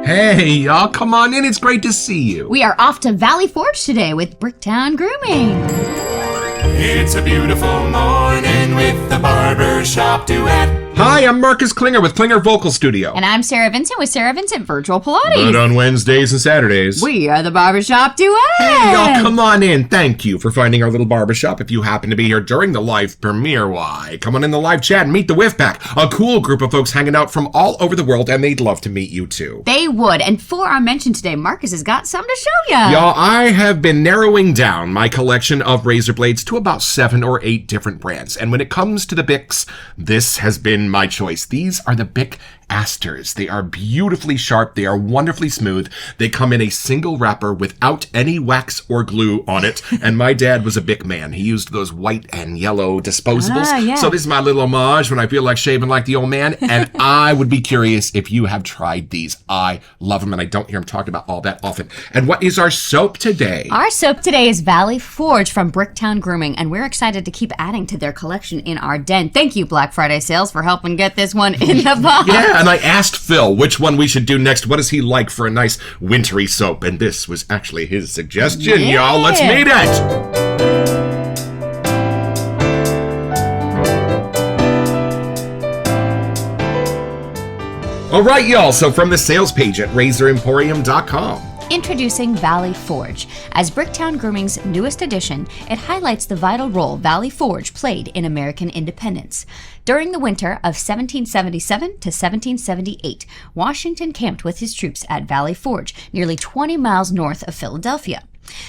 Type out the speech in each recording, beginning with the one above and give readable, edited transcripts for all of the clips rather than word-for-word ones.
Hey, y'all, come on in. It's great to see you. We are off to Valley Forge today with Bricktown Grooming. It's a beautiful morning with the Barbershop Duet. Hi, I'm Marcus Klinger with Klinger Vocal Studio. And I'm Sarah Vincent with Sarah Vincent Virtual Pilates. But on Wednesdays and Saturdays, we are the Barbershop Duet. Hey, y'all, come on in. Thank you for finding our little barbershop. If you happen to be here during the live premiere, why, come on in the live chat and meet the Whiff Pack, a cool group of folks hanging out from all over the world, and they'd love to meet you too. They would. And for our mention today, Marcus has got something to show ya. Y'all, I have been narrowing down my collection of razor blades to about 7 or 8 different brands. And when it comes to the Bics, this has been my choice. These are the Bic Asters. They are beautifully sharp. They are wonderfully smooth. They come in a single wrapper without any wax or glue on it. And my dad was a Bic man. He used those white and yellow disposables. Yeah. So this is my little homage when I feel like shaving like the old man. And I would be curious if you have tried these. I love them, and I don't hear them talked about all that often. And what is our soap today? Our soap today is Valley Forge from Bricktown Grooming, and we're excited to keep adding to their collection in our den. Thank you, Black Friday Sales, for helping get this one in the box. Yeah, and I asked Phil which one we should do next. What does he like for a nice wintry soap? And this was actually his suggestion, y'all. Let's meet it. All right, y'all. So from the sales page at razoremporium.com. Introducing Valley Forge. As Bricktown Grooming's newest addition, it highlights the vital role Valley Forge played in American independence. During the winter of 1777 to 1778, Washington camped with his troops at Valley Forge, nearly 20 miles north of Philadelphia.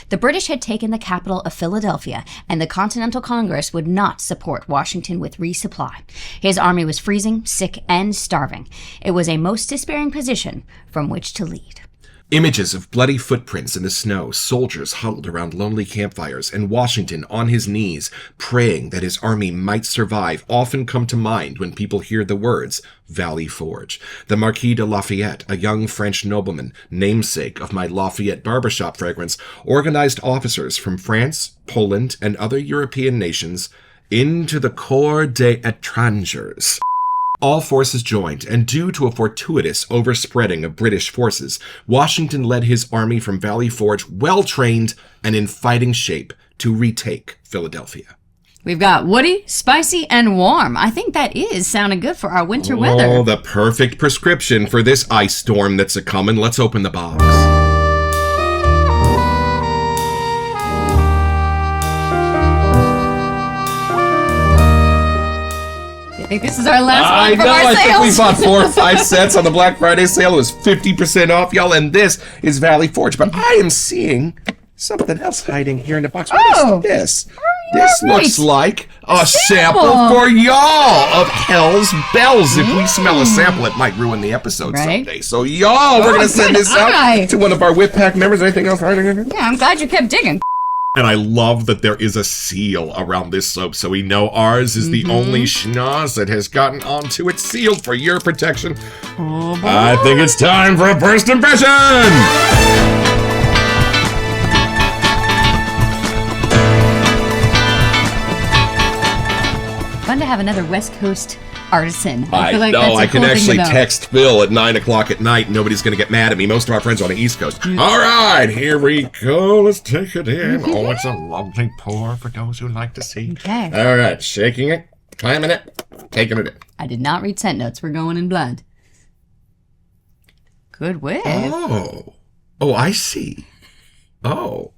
The British had taken the capital of Philadelphia, and the Continental Congress would not support Washington with resupply. His army was freezing, sick, and starving. It was a most despairing position from which to lead. Images of bloody footprints in the snow, soldiers huddled around lonely campfires, and Washington on his knees, praying that his army might survive, often come to mind when people hear the words Valley Forge. The Marquis de Lafayette, a young French nobleman, namesake of my Lafayette barbershop fragrance, organized officers from France, Poland, and other European nations into the Corps des Étrangers. All forces joined, and due to a fortuitous overspreading of British forces, Washington led his army from Valley Forge well-trained and in fighting shape to retake Philadelphia. We've got woody, spicy, and warm. I think that is sounding good for our winter weather. Oh, the perfect prescription for this ice storm that's a-comin'. Let's open the box. I think this is our last one I from know, our I sales. think we bought 4 or 5 sets on the Black Friday sale. It was 50% off, y'all, and this is Valley Forge. But I am seeing something else hiding here in the box. What is this? This looks like a sample for y'all of Hell's Bells. If we smell a sample, it might ruin the episode someday. So, y'all, we're going to send this out to one of our Whip Pack members. Anything else hiding in here? Yeah, I'm glad you kept digging. And I love that there is a seal around this soap, so we know ours is the only schnoz that has gotten onto it, sealed for your protection. Oh, boy. I think it's time for a first impression! Fun to have another West Coast artisan. I feel like know, that's a I cool can thing actually to know. text Phil at 9 o'clock at night. Nobody's going to get mad at me. Most of our friends are on the East Coast. All right, here we go. Let's take it in. Oh, it's a lovely pour for those who like to see. Okay. All right, shaking it, clamming it, taking it in. I did not read scent notes. We're going in blood. Good whiff. Oh, I see. Oh.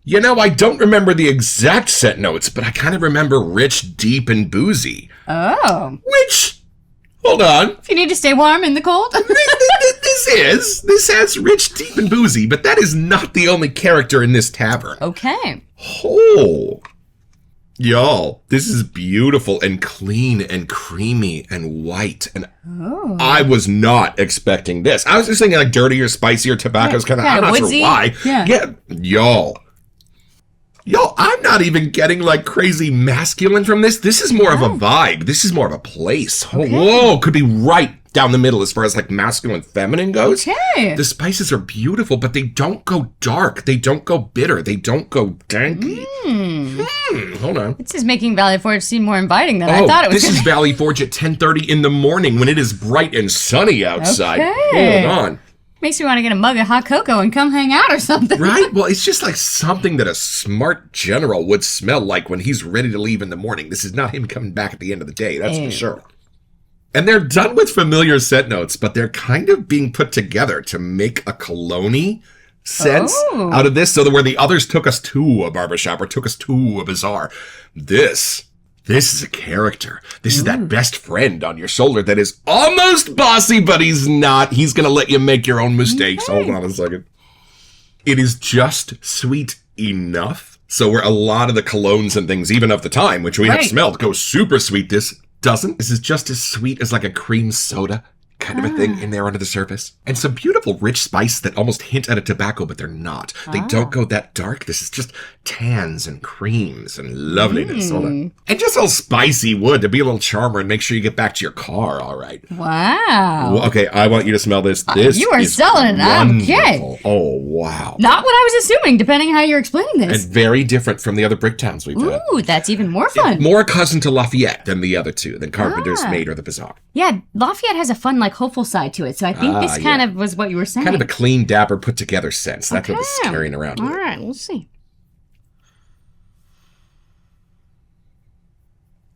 You know, I don't remember the exact scent notes, but I kind of remember rich, deep, and boozy. Oh. Which, hold on. If you need to stay warm in the cold. This has rich, deep, and boozy, but that is not the only character in this tavern. Okay. Oh. Y'all, this is beautiful and clean and creamy and white. And I was not expecting this. I was just thinking like dirtier, spicier tobacco's kind of, I'm not woodsy. sure why. Yeah. Y'all, I'm not even getting like crazy masculine from this. This is more of a vibe. This is more of a place. Okay. Whoa, could be right down the middle as far as like masculine and feminine goes. Okay. The spices are beautiful, but they don't go dark. They don't go bitter. They don't go danky. Hold on. This is making Valley Forge seem more inviting than I thought it was. This is Valley Forge at 10:30 in the morning when it is bright and sunny outside. Okay. Hold on. Makes me want to get a mug of hot cocoa and come hang out or something. Right? Well, it's just like something that a smart general would smell like when he's ready to leave in the morning. This is not him coming back at the end of the day, that's for sure. And they're done with familiar scent notes, but they're kind of being put together to make a cologne-y sense out of this. So that where the others took us to a barbershop or took us to a bazaar, this is a character. This is that best friend on your shoulder that is almost bossy, but he's not. He's going to let you make your own mistakes. Hold on a second. It is just sweet enough. So where a lot of the colognes and things, even of the time, which we have smelled, go super sweet, this doesn't. This is just as sweet as like a cream soda kind of a thing in there under the surface. And some beautiful rich spice that almost hint at a tobacco, but they're not. They don't go that dark. This is just tans and creams and loveliness. Hold on. And just a little spicy wood to be a little charmer and make sure you get back to your car all right. Wow. Well, okay, I want you to smell this. This you are is selling it. wonderful. Okay. Oh, wow. Not what I was assuming, depending on how you're explaining this. And very different from the other Bricktowns we've had. Ooh, that's even more fun. More cousin to Lafayette than the other two, than Carpenter's Maid or the Bazaar. Yeah, Lafayette has a fun, like, hopeful side to it. So I think this kind of was what you were saying. Kind of a clean, dapper, put together sense. That's what this is carrying around. All right, we'll see.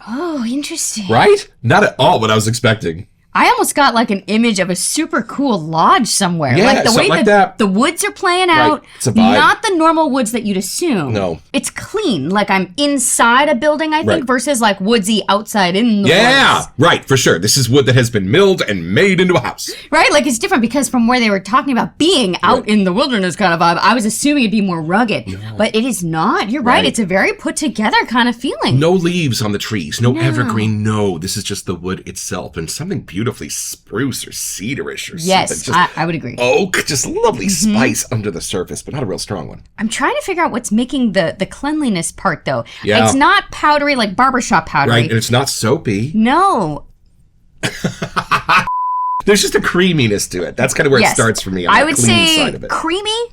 Oh, interesting. Right? Not at all what I was expecting. I almost got like an image of a super cool lodge somewhere. Yeah, like the way like that. The woods are playing out. It's a vibe. Not the normal woods that you'd assume. No. It's clean. Like I'm inside a building, I think, Right. versus like woodsy outside in the Yeah, woods. right, for sure. This is wood that has been milled and made into a house. Right? Like it's different because from where they were talking about being out in the wilderness kind of vibe, I was assuming it'd be more rugged. No. But it is not. You're right. It's a very put together kind of feeling. No leaves on the trees, no evergreen, no. This is just the wood itself and something beautifully spruce or cedarish or something. Yes, Just I would agree. oak, just lovely spice under the surface, but not a real strong one. I'm trying to figure out what's making the cleanliness part, though. Yeah. It's not powdery like barbershop powdery. Right, and it's not soapy. No. There's just a creaminess to it. That's kind of where it starts for me on I the would clean say side of it. creamy,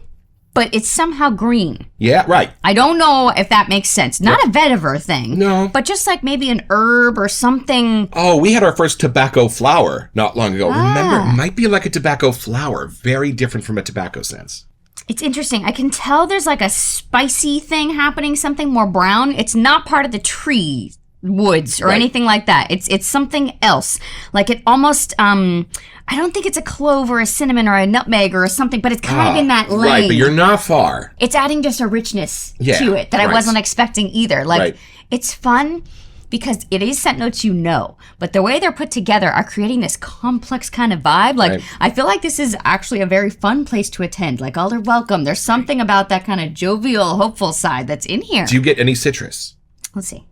but it's somehow green. Yeah, right. I don't know if that makes sense. Not a vetiver thing. No. But just like maybe an herb or something. Oh, we had our first tobacco flower not long ago. Remember, it might be like a tobacco flower. Very different from a tobacco sense. It's interesting. I can tell there's like a spicy thing happening, something more brown. It's not part of the tree woods or anything like that. It's something else. Like it almost I don't think it's a clove or a cinnamon or a nutmeg or something, but it's kind of in that lane. Right, but you're not far. It's adding just a richness Yeah, to it that I right. wasn't expecting either. Like Right. it's fun because it is scent notes but the way they're put together are creating this complex kind of vibe. Like Right. I feel like this is actually a very fun place to attend. Like all are welcome. There's something about that kind of jovial, hopeful side that's in here. Do you get any citrus? Let's see.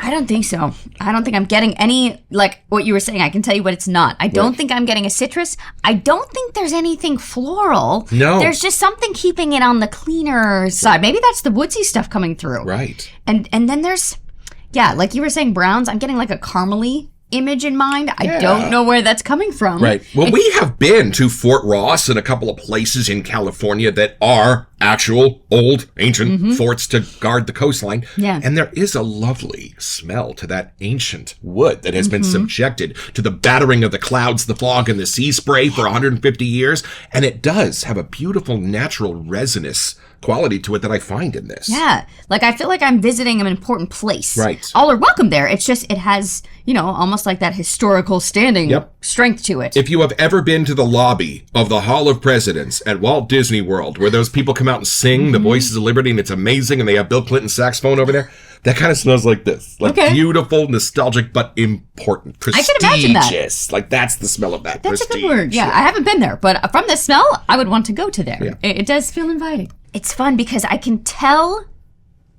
I don't think so. I don't think I'm getting any, like what you were saying. I can tell you what it's not. I don't think I'm getting a citrus. I don't think there's anything floral. No. There's just something keeping it on the cleaner side. Maybe that's the woodsy stuff coming through. Right. And then there's, like you were saying, browns. I'm getting like a caramely image in mind. I don't know where that's coming from. Right. Well, we have been to Fort Ross and a couple of places in California that are actual old ancient forts to guard the coastline. Yeah. And there is a lovely smell to that ancient wood that has been subjected to the battering of the clouds, the fog, and the sea spray for 150 years. And it does have a beautiful natural resinous quality to it that I find in this. Yeah. Like I feel like I'm visiting an important place. Right. All are welcome there. It's just, it has, almost like that historical standing strength to it. If you have ever been to the lobby of the Hall of Presidents at Walt Disney World, where those people come out and sing the Voices of Liberty, and it's amazing, and they have Bill Clinton's saxophone over there, that kind of smells like this. Like beautiful, nostalgic, but important. Prestigious. I can imagine that. Like that's the smell of that. That's Prestige. a good word. Yeah, I haven't been there, but from the smell, I would want to go to there. Yeah. It does feel inviting. It's fun because I can tell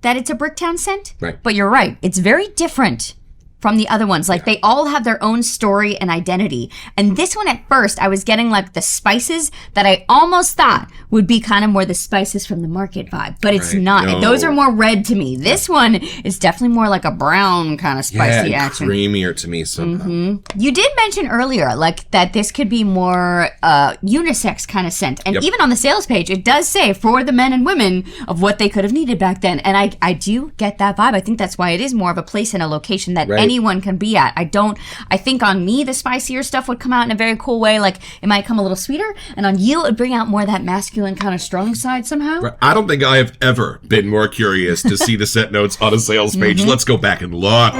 that it's a Bricktown scent. Right. But you're right. It's very different from the other ones. Like, they all have their own story and identity. And this one, at first, I was getting, like, the spices that I almost thought would be kind of more the spices from the market vibe. But it's not. No. Those are more red to me. This one is definitely more like a brown kind of spicy action. Creamier to me somehow. You did mention earlier, like, that this could be more unisex kind of scent. And even on the sales page, it does say for the men and women of what they could have needed back then. And I do get that vibe. I think that's why it is more of a place and a location that anyone can be at. I think on me, the spicier stuff would come out in a very cool way. Like, it might come a little sweeter. And on you, it would bring out more of that masculine kind of strong side somehow. Right. I don't think I have ever been more curious to see the scent notes on a sales page. Let's go back and look.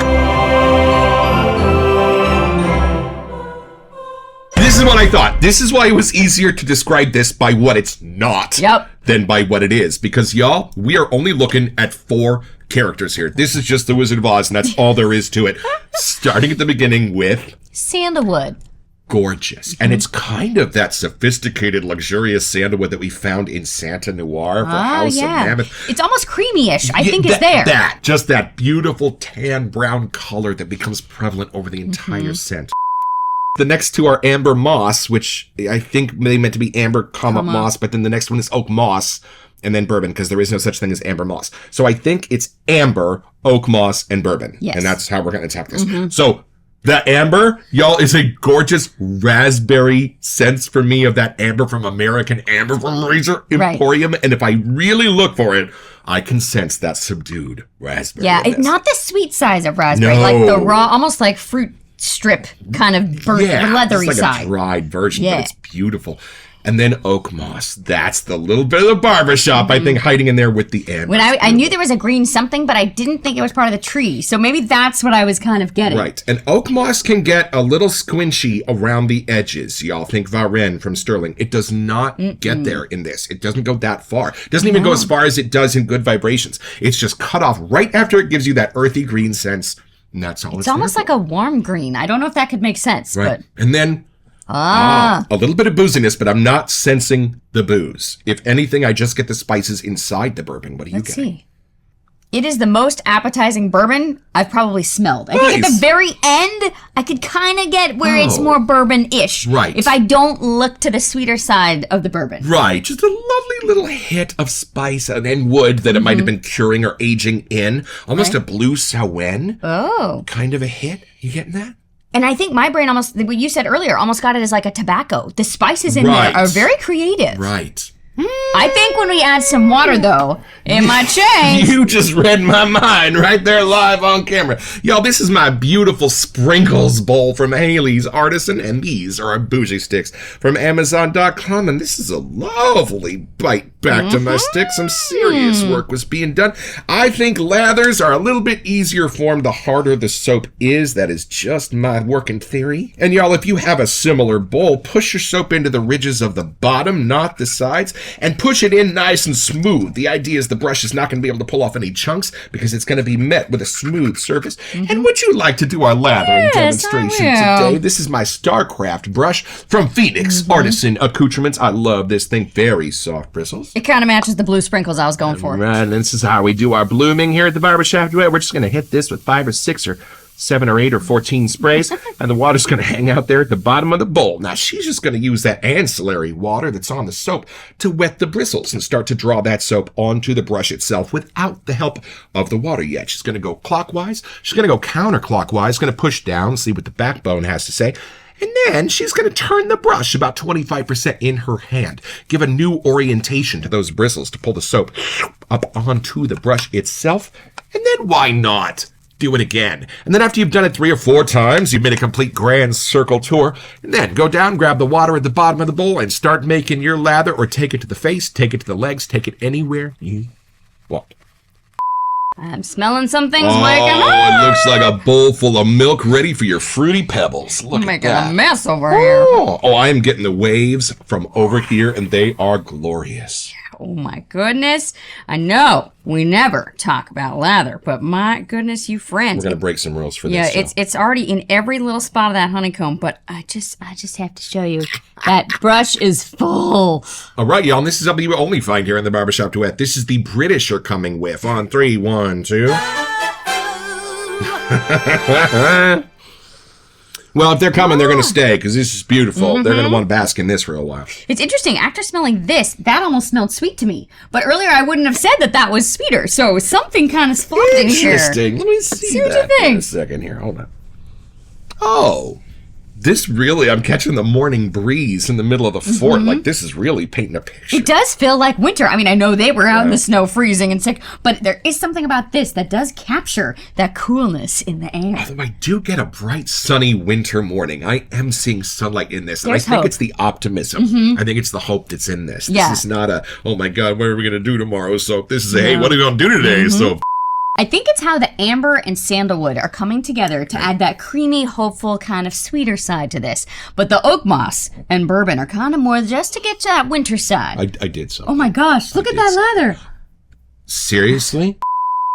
This is what I thought. This is why it was easier to describe this by what it's not than by what it is. Because, y'all, we are only looking at 4 characters here. This is just the Wizard of Oz, and that's all there is to it. Starting at the beginning with... sandalwood. Gorgeous. And it's kind of that sophisticated, luxurious sandalwood that we found in Santa Noir for House of Mammoth. It's almost creamy-ish, I think, is there. Just that beautiful tan brown color that becomes prevalent over the entire scent. The next 2 are amber moss, which I think they meant to be amber, moss, but then the next one is oak moss, and then bourbon, because there is no such thing as amber moss. So I think it's amber, oak moss, and bourbon. Yes. And that's how we're going to tap this. So the amber, y'all, is a gorgeous raspberry sense for me of that amber from American Amber from Razor Emporium. And if I really look for it, I can sense that subdued raspberry. Yeah, not the sweet size of raspberry, like the raw, almost like fruit strip kind of leathery it's like side. A dried version, but it's beautiful. And then oak moss. That's the little bit of the barbershop, I think, hiding in there with the amber. When I knew there was a green something, but I didn't think it was part of the tree. So maybe that's what I was kind of getting. Right. And oak moss can get a little squinchy around the edges. Y'all think Varenne from Sterling. It does not get there in this. It doesn't go that far. It doesn't even go as far as it does in Good Vibrations. It's just cut off right after it gives you that earthy green sense. And that's all it's almost like a warm green. I don't know if that could make sense. Right. But... and then... a little bit of booziness, but I'm not sensing the booze. If anything, I just get the spices inside the bourbon. What are you getting? See. It is the most appetizing bourbon I've probably smelled. I think at the very end, I could kind of get where it's more bourbon-ish. Right. If I don't look to the sweeter side of the bourbon. Right. Just a lovely little hit of spice and wood that it might have been curing or aging in. Almost a blue Sauen. Oh. Kind of a hit. You getting that? And I think my brain almost, what you said earlier, almost got it as like a tobacco. The spices in there are very creative. Right. I think when we add some water, though, it might change. You just read my mind right there live on camera. Y'all, this is my beautiful sprinkles bowl from Haley's Artisan, and these are our bougie sticks from Amazon.com, and this is a lovely bite back to my stick. Some serious work was being done. I think lathers are a little bit easier formed the harder the soap is. That is just my working theory. And y'all, if you have a similar bowl, push your soap into the ridges of the bottom, not the sides, and push it in nice and smooth. The idea is the brush is not going to be able to pull off any chunks because it's going to be met with a smooth surface. And would you like to do our lathering demonstration today? This is my StarCraft brush from Phoenix Artisan Accoutrements. I love this thing. Very soft bristles. It kind of matches the blue sprinkles I was going for. Right, and this is how we do our blooming here at the Barbershop Duet. We're just going to hit this with 5 or 6 or 7 or 8 or 14 sprays, and the water's going to hang out there at the bottom of the bowl. Now, she's just going to use that ancillary water that's on the soap to wet the bristles and start to draw that soap onto the brush itself without the help of the water yet. She's going to go clockwise. She's going to go counterclockwise, going to push down, see what the backbone has to say. And then she's going to turn the brush about 25% in her hand. Give a new orientation to those bristles to pull the soap up onto the brush itself. And then why not do it again? And then after you've done it 3 or 4 times, you've made a complete grand circle tour. And then go down, grab the water at the bottom of the bowl, and start making your lather, or take it to the face, take it to the legs, take it anywhere you want. I'm smelling some things waking up. It looks like a bowl full of milk ready for your fruity pebbles. Look at that. Making a mess over here. Oh, I am getting the waves from over here, and they are glorious. Oh my goodness. I know we never talk about lather, but my goodness, you friends. We're going to break some rules for this. Yeah, it's already in every little spot of that honeycomb, but I just have to show you. That brush is full. All right, y'all, and this is something you only find here in the Barbershop Duet. This is the British are coming with. On 3, 1, 2. Well, if they're coming, they're going to stay because this is beautiful. They're going to want to bask in this for a while. It's interesting. After smelling this, that almost smelled sweet to me. But earlier, I wouldn't have said that was sweeter. So something kind of swapped in here. Interesting. Let me see what that you think. for a second here. Hold on. Oh, this really, I'm catching the morning breeze in the middle of the fort. Like, this is really painting a picture. It does feel like winter. I mean, I know they were out in the snow freezing and sick, but there is something about this that does capture that coolness in the air. Although I do get a bright, sunny winter morning. I am seeing sunlight in this. And There's I think hope. it's the optimism. I think it's the hope that's in this. Yeah. This is not a, oh my God, what are we going to do tomorrow? So this is a, hey, what are we going to do today? So I think it's how the amber and sandalwood are coming together to add that creamy, hopeful, kind of sweeter side to this. But the oak moss and bourbon are kind of more just to get to that winter side. I did so. Oh my gosh, look at that leather. Seriously?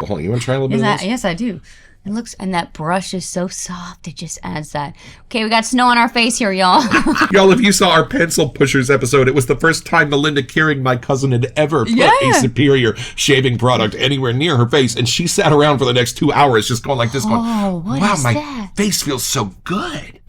Hold on, you want to try a little bit of this? Yes, I do. It looks, and that brush is so soft, it just adds that. Okay, we got snow on our face here, y'all. Y'all, if you saw our Pencil Pushers episode, it was the first time Melinda Kearing, my cousin, had ever put a superior shaving product anywhere near her face, and she sat around for the next 2 hours just going like this, going, wow, my face feels so good.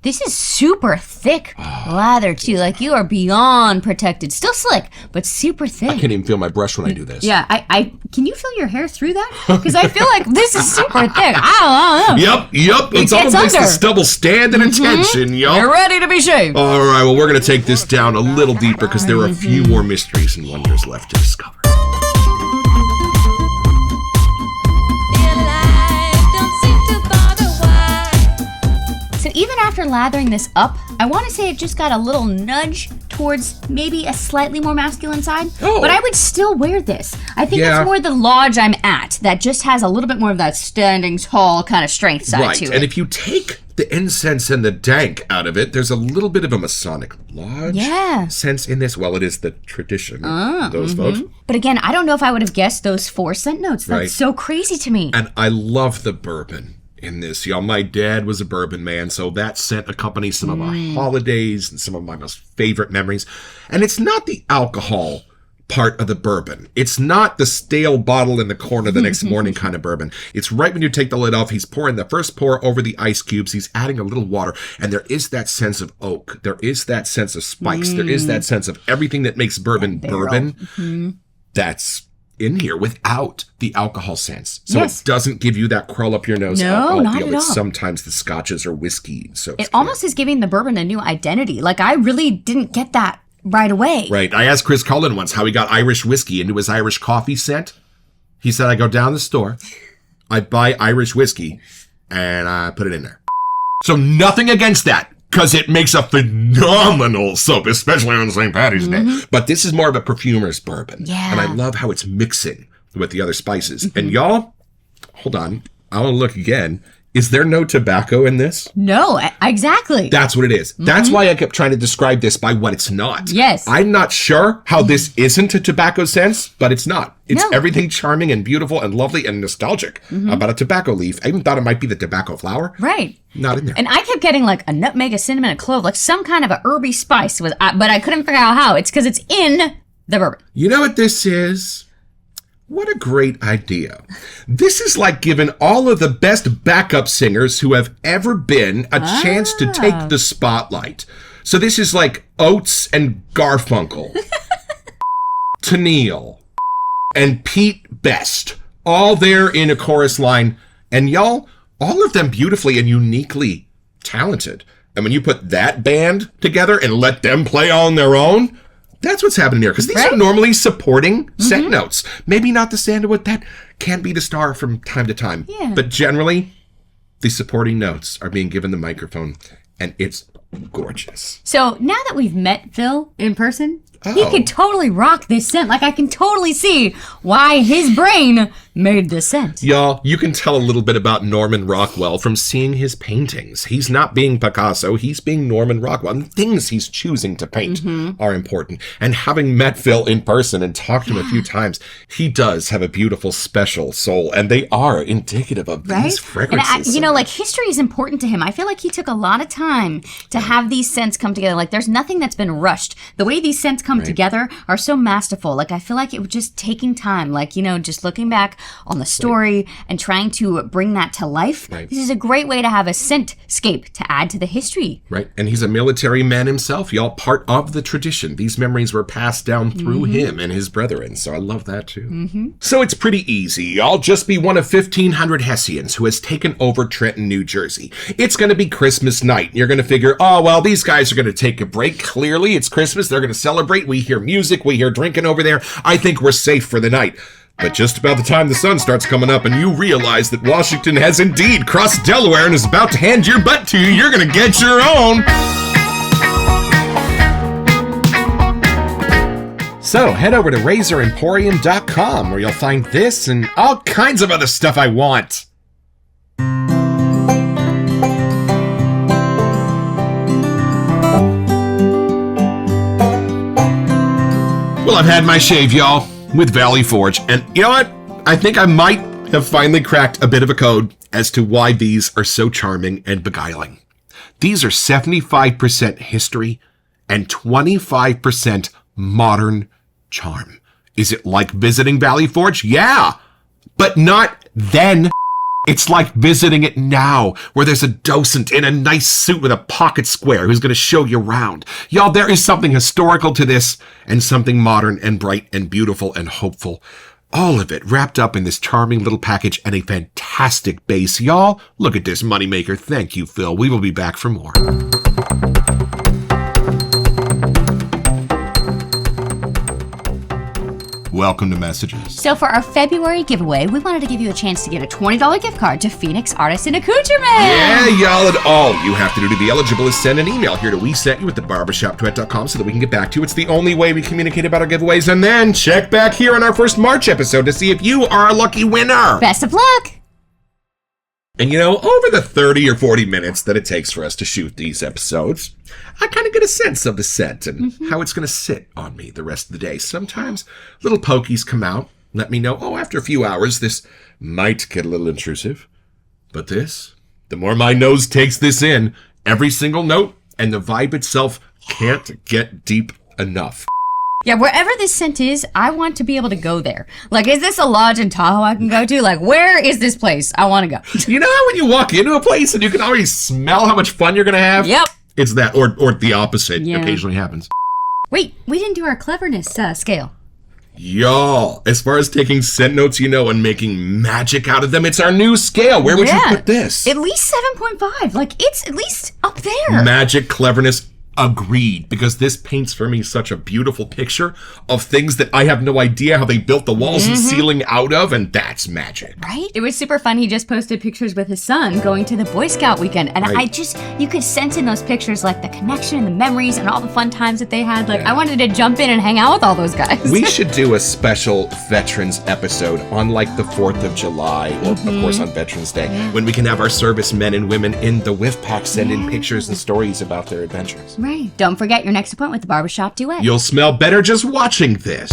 This is super thick lather, too. Like, you are beyond protected. Still slick, but super thick. I can't even feel my brush when I do this. Yeah, I can you feel your hair through that? Because I feel like this is super thick. I don't know. Yep. It's all makes the stubble stand at attention, y'all. You're ready to be shaved. All right, well, we're going to take this down a little deeper because there are a few more mysteries and wonders left to discover. So even after lathering this up, I want to say it just got a little nudge towards maybe a slightly more masculine side. But I would still wear this. I think it's more the lodge I'm at that just has a little bit more of that standing tall kind of strength side to it. And if you take the incense and the dank out of it, there's a little bit of a Masonic lodge sense in this. Well, it is the tradition of those folks. But again, I don't know if I would have guessed those 4 scent notes. That's so crazy to me. And I love the bourbon in this, y'all. My dad was a bourbon man, so that scent accompanies some of my holidays and some of my most favorite memories. And it's not the alcohol part of the bourbon. It's not the stale bottle in the corner the next morning kind of bourbon. It's right when you take the lid off, he's pouring the first pour over the ice cubes, he's adding a little water, and there is that sense of oak. There is that sense of spice. There is that sense of everything that makes bourbon bourbon. That's in here without the alcohol sense. So it doesn't give you that crawl up your nose alcohol not feel at that all. sometimes the scotches or whiskey. So It almost is giving the bourbon a new identity. Like, I really didn't get that right away. Right. I asked Chris Cullen once how he got Irish whiskey into his Irish coffee scent. He said, I go down the store, I buy Irish whiskey, and I put it in there. So nothing against that, because it makes a phenomenal soap, especially on St. Paddy's Day. But this is more of a perfumer's bourbon. Yeah. And I love how it's mixing with the other spices. And y'all, hold on, I want to look again. Is there no tobacco in this? No, exactly. That's what it is. That's why I kept trying to describe this by what it's not. Yes. I'm not sure how this isn't a tobacco sense, but it's not. It's everything charming and beautiful and lovely and nostalgic about a tobacco leaf. I even thought it might be the tobacco flower. Right. Not in there. And I kept getting like a nutmeg, a cinnamon, a clove, like some kind of a herby spice, but I couldn't figure out how. It's because it's in the bourbon. You know what this is? What a great idea. This is like giving all of the best backup singers who have ever been a chance to take the spotlight. So this is like Oates and Garfunkel, Tennille, and Pete Best, all there in a chorus line. And y'all, all of them beautifully and uniquely talented. And when you put that band together and let them play on their own, that's what's happening here. Because these are normally supporting scent notes. Maybe not the sandalwood. That can be the star from time to time. Yeah. But generally, the supporting notes are being given the microphone. And it's gorgeous. So now that we've met Phil in person, he could totally rock this scent. Like, I can totally see why his brain made this scent. Y'all, you can tell a little bit about Norman Rockwell from seeing his paintings. He's not being Picasso, he's being Norman Rockwell. And the things he's choosing to paint are important. And having met Phil in person and talked to him a few times, he does have a beautiful, special soul. And they are indicative of these fragrances. And like, history is important to him. I feel like he took a lot of time to have these scents come together. Like, there's nothing that's been rushed. The way these scents come together are so masterful. Like, I feel like it was just taking time, like, just looking back on the story and trying to bring that to life. This is a great way to have a scentscape to add to the history. Right. And he's a military man himself, y'all, part of the tradition. These memories were passed down through him and his brethren. So I love that too. So it's pretty easy, y'all. Just be one of 1,500 Hessians who has taken over Trenton, New Jersey. It's going to be Christmas night. You're going to figure, oh, well, these guys are going to take a break. Clearly, it's Christmas. They're going to celebrate. We hear music. We hear drinking over there. I think we're safe for the night. But just about the time the sun starts coming up and you realize that Washington has indeed crossed Delaware and is about to hand your butt to you, you're going to get your own. So head over to razoremporium.com where you'll find this and all kinds of other stuff I want. Well, I've had my shave, y'all, with Valley Forge. And you know what? I think I might have finally cracked a bit of a code as to why these are so charming and beguiling. These are 75% history and 25% modern charm. Is it like visiting Valley Forge? Yeah, but not then. It's like visiting it now, where there's a docent in a nice suit with a pocket square who's going to show you around. Y'all, there is something historical to this and something modern and bright and beautiful and hopeful. All of it wrapped up in this charming little package and a fantastic base. Y'all, look at this moneymaker. Thank you, Phil. We will be back for more. Welcome to Messages. So for our February giveaway, we wanted to give you a chance to get a $20 gift card to Phoenix Artisan Accoutrement. Yeah, y'all, and all you have to do to be eligible is send an email here to WeSentYou at thebarbershopduet.com so that we can get back to you. It's the only way we communicate about our giveaways. And then check back here on our first March episode to see if you are a lucky winner. Best of luck. And over the 30 or 40 minutes that it takes for us to shoot these episodes, I kind of get a sense of the set and how it's going to sit on me the rest of the day. Sometimes little pokies come out, let me know, after a few hours, this might get a little intrusive. But this, the more my nose takes this in, every single note and the vibe itself can't get deep enough. Yeah, wherever this scent is, I want to be able to go there. Like, is this a lodge in Tahoe I can go to? Like, where is this place? I want to go. You know how when you walk into a place and you can already smell how much fun you're going to have? Yep. It's that, or the opposite occasionally happens. Wait, we didn't do our cleverness scale. Y'all, as far as taking scent notes, and making magic out of them, it's our new scale. Where would you put this? At least 7.5. Like, it's at least up there. Magic, cleverness, agreed, because this paints for me such a beautiful picture of things that I have no idea how they built the walls and ceiling out of, and that's magic. Right? It was super fun. He just posted pictures with his son going to the Boy Scout weekend, and you could sense in those pictures, like, the connection and the memories and all the fun times that they had. Like, I wanted to jump in and hang out with all those guys. We should do a special Veterans episode on, like, the 4th of July, or, of course, on Veterans Day, when we can have our servicemen and women in the whiff pack send in pictures and stories about their adventures. Right. Don't forget your next appointment with the Barbershop Duet. You'll smell better just watching this.